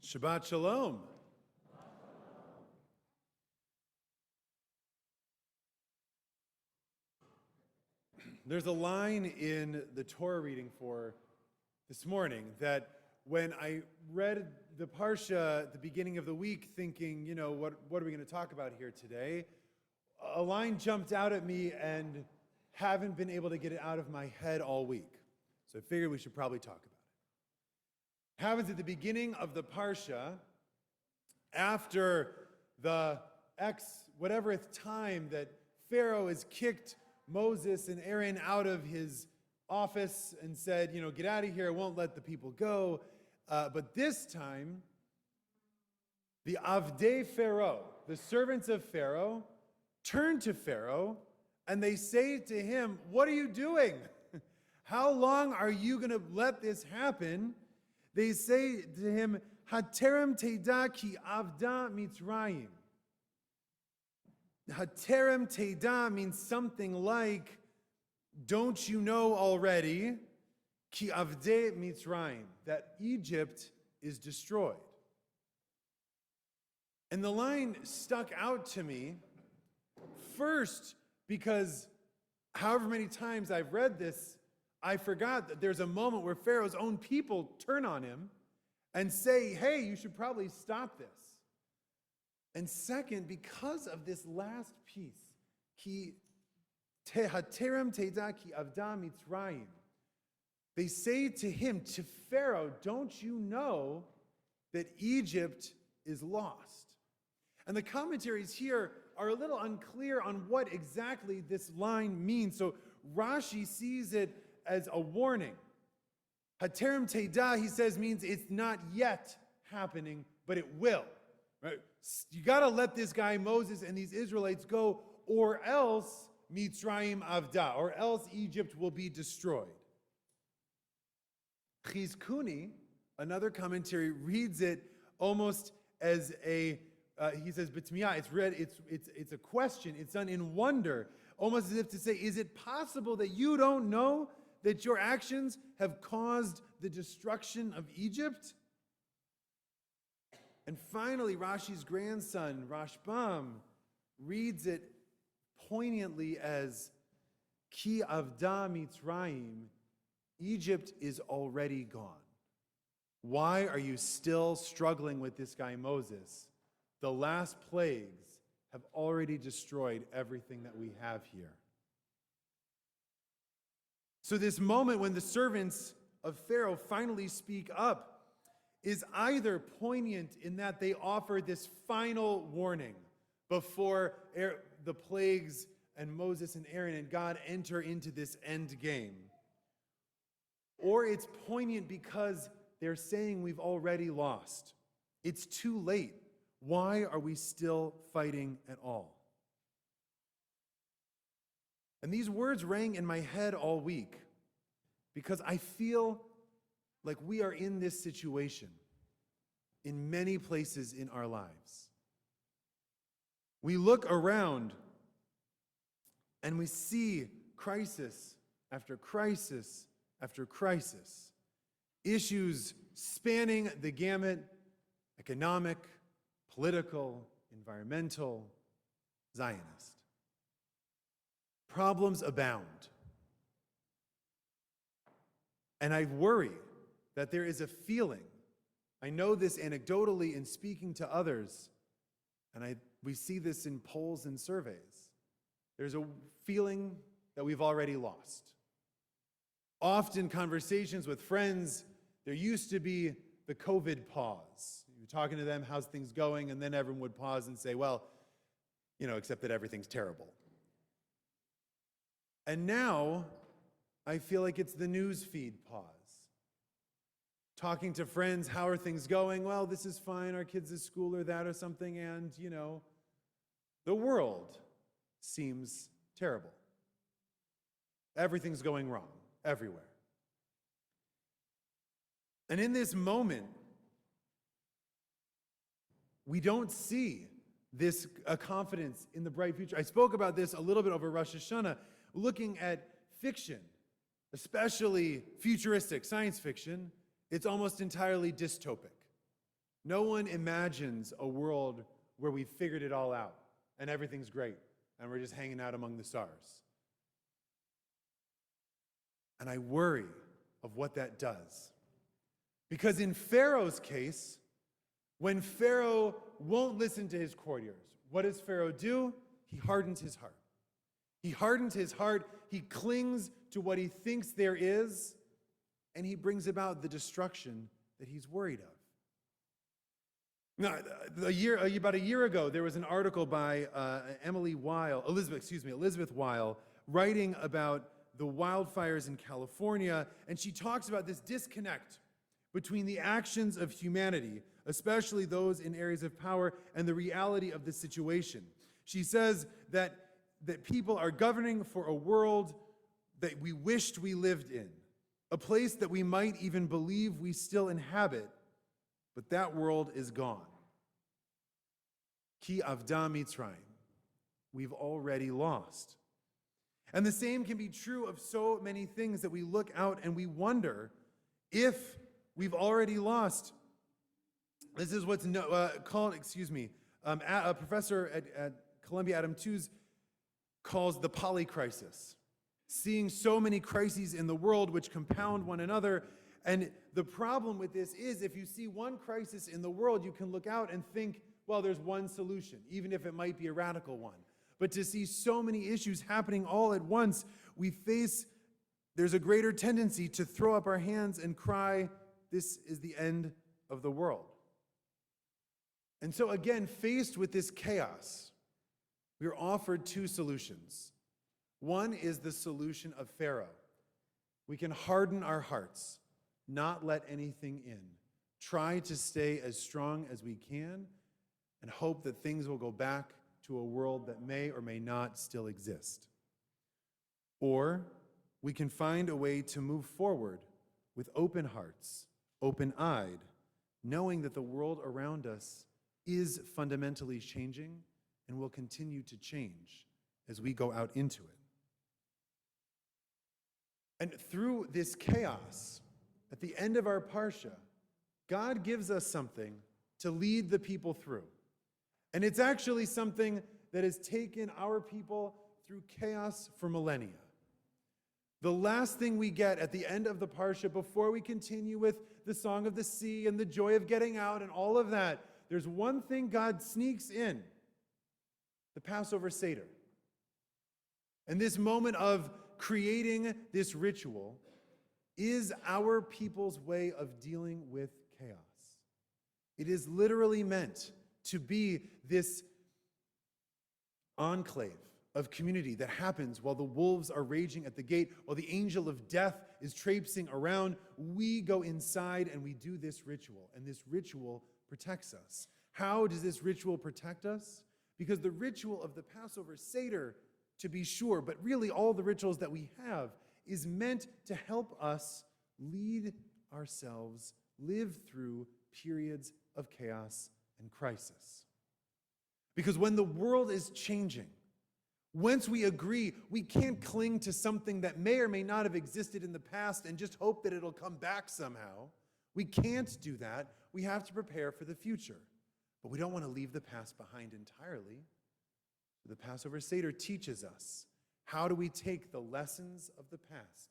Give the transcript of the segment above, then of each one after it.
Shabbat Shalom. There's a line in the Torah reading for this morning that when I read the Parsha at the beginning of the week thinking, what are we going to talk about here today? A line jumped out at me and haven't been able to get it out of my head all week. So I figured we should probably talk about it. It happens at the beginning of the Parsha, after the whateverth time that Pharaoh has kicked Moses and Aaron out of his office and said, get out of here, I won't let the people go. But this time, the Avdei Pharaoh, the servants of Pharaoh, turn to Pharaoh and they say to him, what are you doing? How long are you going to let this happen? They say to him, Haterem Teda ki avda Mitzrayim. Haterem Teda means something like, don't you know already, ki avde Mitzrayim, that Egypt is destroyed. And the line stuck out to me, first because however many times I've read this, I forgot that there's a moment where Pharaoh's own people turn on him and say, hey, you should probably stop this. And second, because of this last piece, ki haterem teda ki avda Mitzrayim, they say to him, to Pharaoh, don't you know that Egypt is lost? And the commentaries here are a little unclear on what exactly this line means. So Rashi sees it as a warning. Haterem Teda, he says, means it's not yet happening, but it will. Right? You got to let this guy Moses and these Israelites go, or else Mitzrayim Avda, or else Egypt will be destroyed. Chizkuni, another commentary, reads it almost as he says, B'tmiyah, it's a question, it's done in wonder, almost as if to say, is it possible that you don't know that your actions have caused the destruction of Egypt? And finally, Rashi's grandson, Rashbam, reads it poignantly as, Ki avda Mitzrayim, Egypt is already gone. Why are you still struggling with this guy Moses? The last plagues have already destroyed everything that we have here. So this moment when the servants of Pharaoh finally speak up is either poignant in that they offer this final warning before the plagues and Moses and Aaron and God enter into this end game, or it's poignant because they're saying we've already lost. It's too late. Why are we still fighting at all? And these words rang in my head all week because I feel like we are in this situation in many places in our lives. We look around and we see crisis after crisis after crisis, issues spanning the gamut, economic, political, environmental, Zionist. Problems abound. And I worry that there is a feeling, I know this anecdotally in speaking to others, and we see this in polls and surveys. There's a feeling that we've already lost. Often conversations with friends, there used to be the COVID pause. You're talking to them, how's things going? And then everyone would pause and say, well, except that everything's terrible. And now I feel like it's the news feed pause. Talking to friends, how are things going? Well, this is fine, our kids at school or that or something, and, the world seems terrible. Everything's going wrong, everywhere. And in this moment, we don't see a confidence in the bright future. I spoke about this a little bit over Rosh Hashanah, looking at fiction, especially futuristic science fiction. It's almost entirely dystopic. No one imagines a world where we figured it all out and everything's great and we're just hanging out among the stars. And I worry of what that does. Because in Pharaoh's case, when Pharaoh won't listen to his courtiers, what does Pharaoh do? He hardens his heart. He hardens his heart, he clings to what he thinks there is, and he brings about the destruction that he's worried of. Now, about a year ago, there was an article by Elizabeth Weil, writing about the wildfires in California, and she talks about this disconnect between the actions of humanity, especially those in areas of power, and the reality of the situation. She says that people are governing for a world that we wished we lived in, a place that we might even believe we still inhabit, but that world is gone. Ki avda Mitzrayim. We've already lost. And the same can be true of so many things that we look out and we wonder if we've already lost. This is what's called, a professor at Columbia, Adam Tooze, calls the polycrisis. Seeing so many crises in the world which compound one another. And the problem with this is if you see one crisis in the world, you can look out and think, well, there's one solution, even if it might be a radical one. But to see so many issues happening all at once, there's a greater tendency to throw up our hands and cry, this is the end of the world. And so again, faced with this chaos, we are offered two solutions. One is the solution of Pharaoh. We can harden our hearts, not let anything in, try to stay as strong as we can, and hope that things will go back to a world that may or may not still exist. Or we can find a way to move forward with open hearts, open-eyed, knowing that the world around us is fundamentally changing and will continue to change as we go out into it. And through this chaos, at the end of our parsha, God gives us something to lead the people through. And it's actually something that has taken our people through chaos for millennia. The last thing we get at the end of the parsha, before we continue with the song of the sea and the joy of getting out and all of that, there's one thing God sneaks in, the Passover Seder. And this moment of creating this ritual is our people's way of dealing with chaos. It is literally meant to be this enclave of community that happens while the wolves are raging at the gate, while the angel of death is traipsing around. We go inside and we do this ritual, and this ritual protects us. How does this ritual protect us? Because the ritual of the Passover Seder, to be sure, but really all the rituals that we have, is meant to help us lead ourselves, live through periods of chaos and crisis. Because when the world is changing, once we agree, we can't cling to something that may or may not have existed in the past and just hope that it'll come back somehow. We can't do that. We have to prepare for the future. But we don't want to leave the past behind entirely. The Passover Seder teaches us, how do we take the lessons of the past,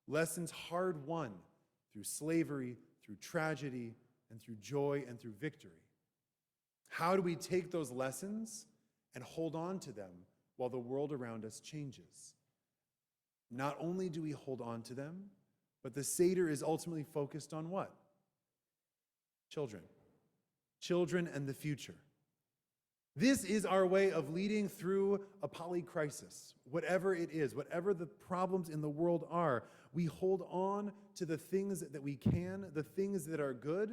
lessons hard won through slavery, through tragedy, and through joy and through victory? How do we take those lessons and hold on to them while the world around us changes? Not only do we hold on to them, but the Seder is ultimately focused on what? Children. Children and the future. This is our way of leading through a polycrisis. Whatever it is, whatever the problems in the world are, we hold on to the things that we can, the things that are good,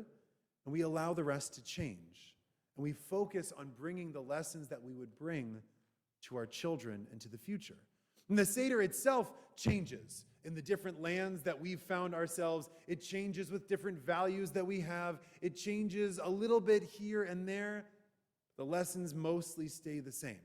and we allow the rest to change. And we focus on bringing the lessons that we would bring to our children and to the future. And the Seder itself changes in the different lands that we've found ourselves. It changes with different values that we have. It changes a little bit here and there. The lessons mostly stay the same.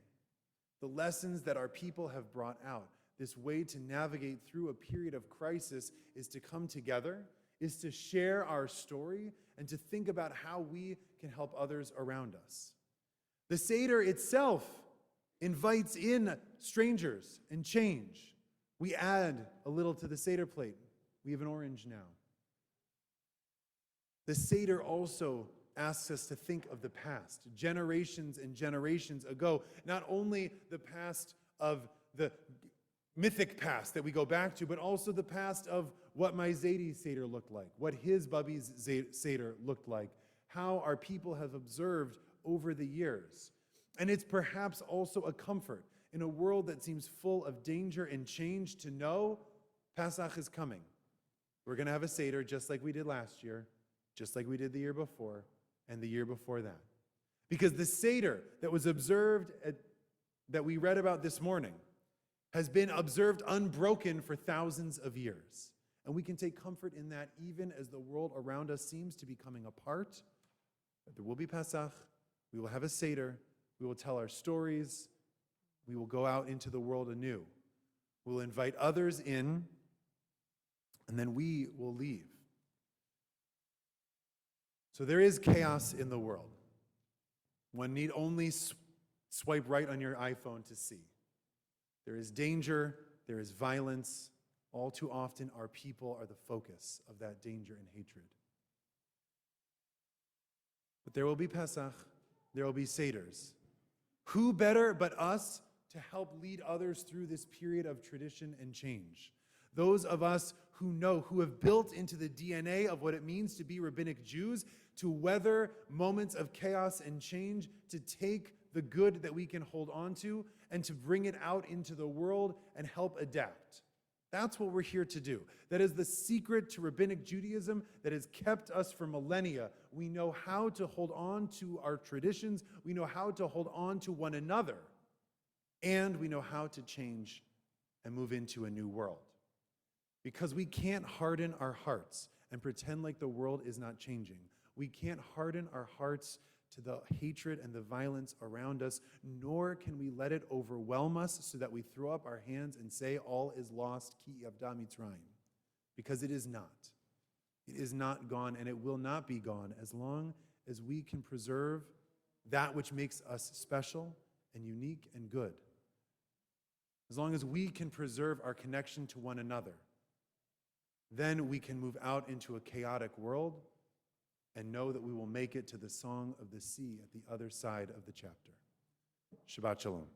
The lessons that our people have brought out. This way to navigate through a period of crisis is to come together, is to share our story and to think about how we can help others around us. The Seder itself invites in strangers and change. We add a little to the Seder plate. We have an orange now. The Seder also asks us to think of the past, generations and generations ago, not only the past of the mythic past that we go back to, but also the past of what my Zaydi's Seder looked like, what his Bubby's Seder looked like, how our people have observed over the years. And it's perhaps also a comfort in a world that seems full of danger and change to know Pesach is coming. We're going to have a Seder just like we did last year, just like we did the year before, and the year before that. Because the Seder that was observed, that we read about this morning, has been observed unbroken for thousands of years. And we can take comfort in that even as the world around us seems to be coming apart. But there will be Pesach, we will have a Seder, we will tell our stories, we will go out into the world anew. We'll invite others in, and then we will leave. So there is chaos in the world. One need only swipe right on your iPhone to see. There is danger, there is violence. All too often, our people are the focus of that danger and hatred. But there will be Pesach, there will be Seders. Who better but us to help lead others through this period of tradition and change? Those of us who know, who have built into the DNA of what it means to be rabbinic Jews, to weather moments of chaos and change, to take the good that we can hold on to and to bring it out into the world and help adapt. That's what we're here to do. That is the secret to rabbinic Judaism that has kept us for millennia. We know how to hold on to our traditions. We know how to hold on to one another. And we know how to change and move into a new world. Because we can't harden our hearts and pretend like the world is not changing. We can't harden our hearts to the hatred and the violence around us, nor can we let it overwhelm us so that we throw up our hands and say all is lost, ki avda Mitzrayim. Because it is not. It is not gone, and it will not be gone as long as we can preserve that which makes us special and unique and good. As long as we can preserve our connection to one another, then we can move out into a chaotic world and know that we will make it to the song of the sea at the other side of the chapter. Shabbat Shalom.